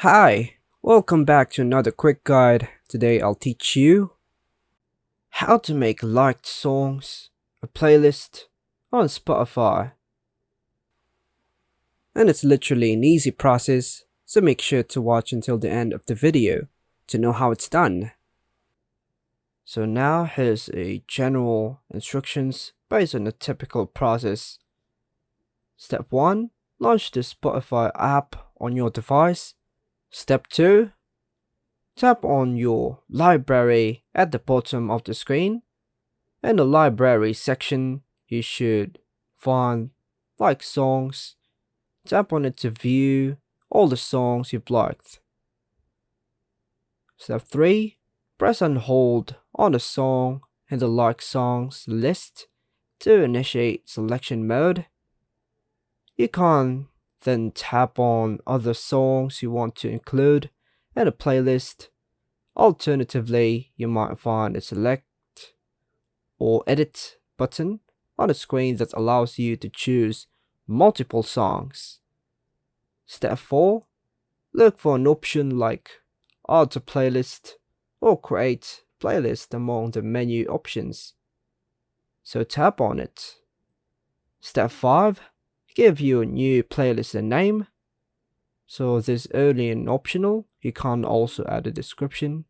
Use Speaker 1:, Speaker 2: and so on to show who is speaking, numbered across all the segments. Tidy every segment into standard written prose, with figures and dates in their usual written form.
Speaker 1: Hi, welcome back to another quick guide. Today I'll teach you how to make liked songs, a playlist on Spotify. And it's literally an easy process, so make sure to watch until the end of the video to know how it's done. So now here's a general instructions based on the typical process. Step 1. Launch the Spotify app on your device. Step 2. Tap on your library at the bottom of the screen. In the library section, you should find like songs. Tap on it to view all the songs you've liked. Step 3. Press and hold on a song in the like songs list to initiate selection mode. You can then tap on other songs you want to include in a playlist. Alternatively, you might find a select or edit button on the screen that allows you to choose multiple songs. Step 4. Look for an option like Add to Playlist or Create Playlist among the menu options. So tap on it. Step 5. Give your new playlist a name. So this is only an optional. You can also add a description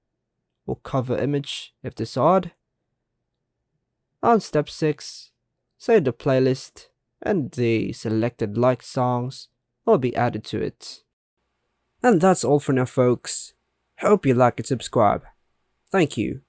Speaker 1: or cover image if desired. On step 6, save the playlist and the selected liked songs will be added to it. And that's all for now folks. Hope you like and subscribe. Thank you.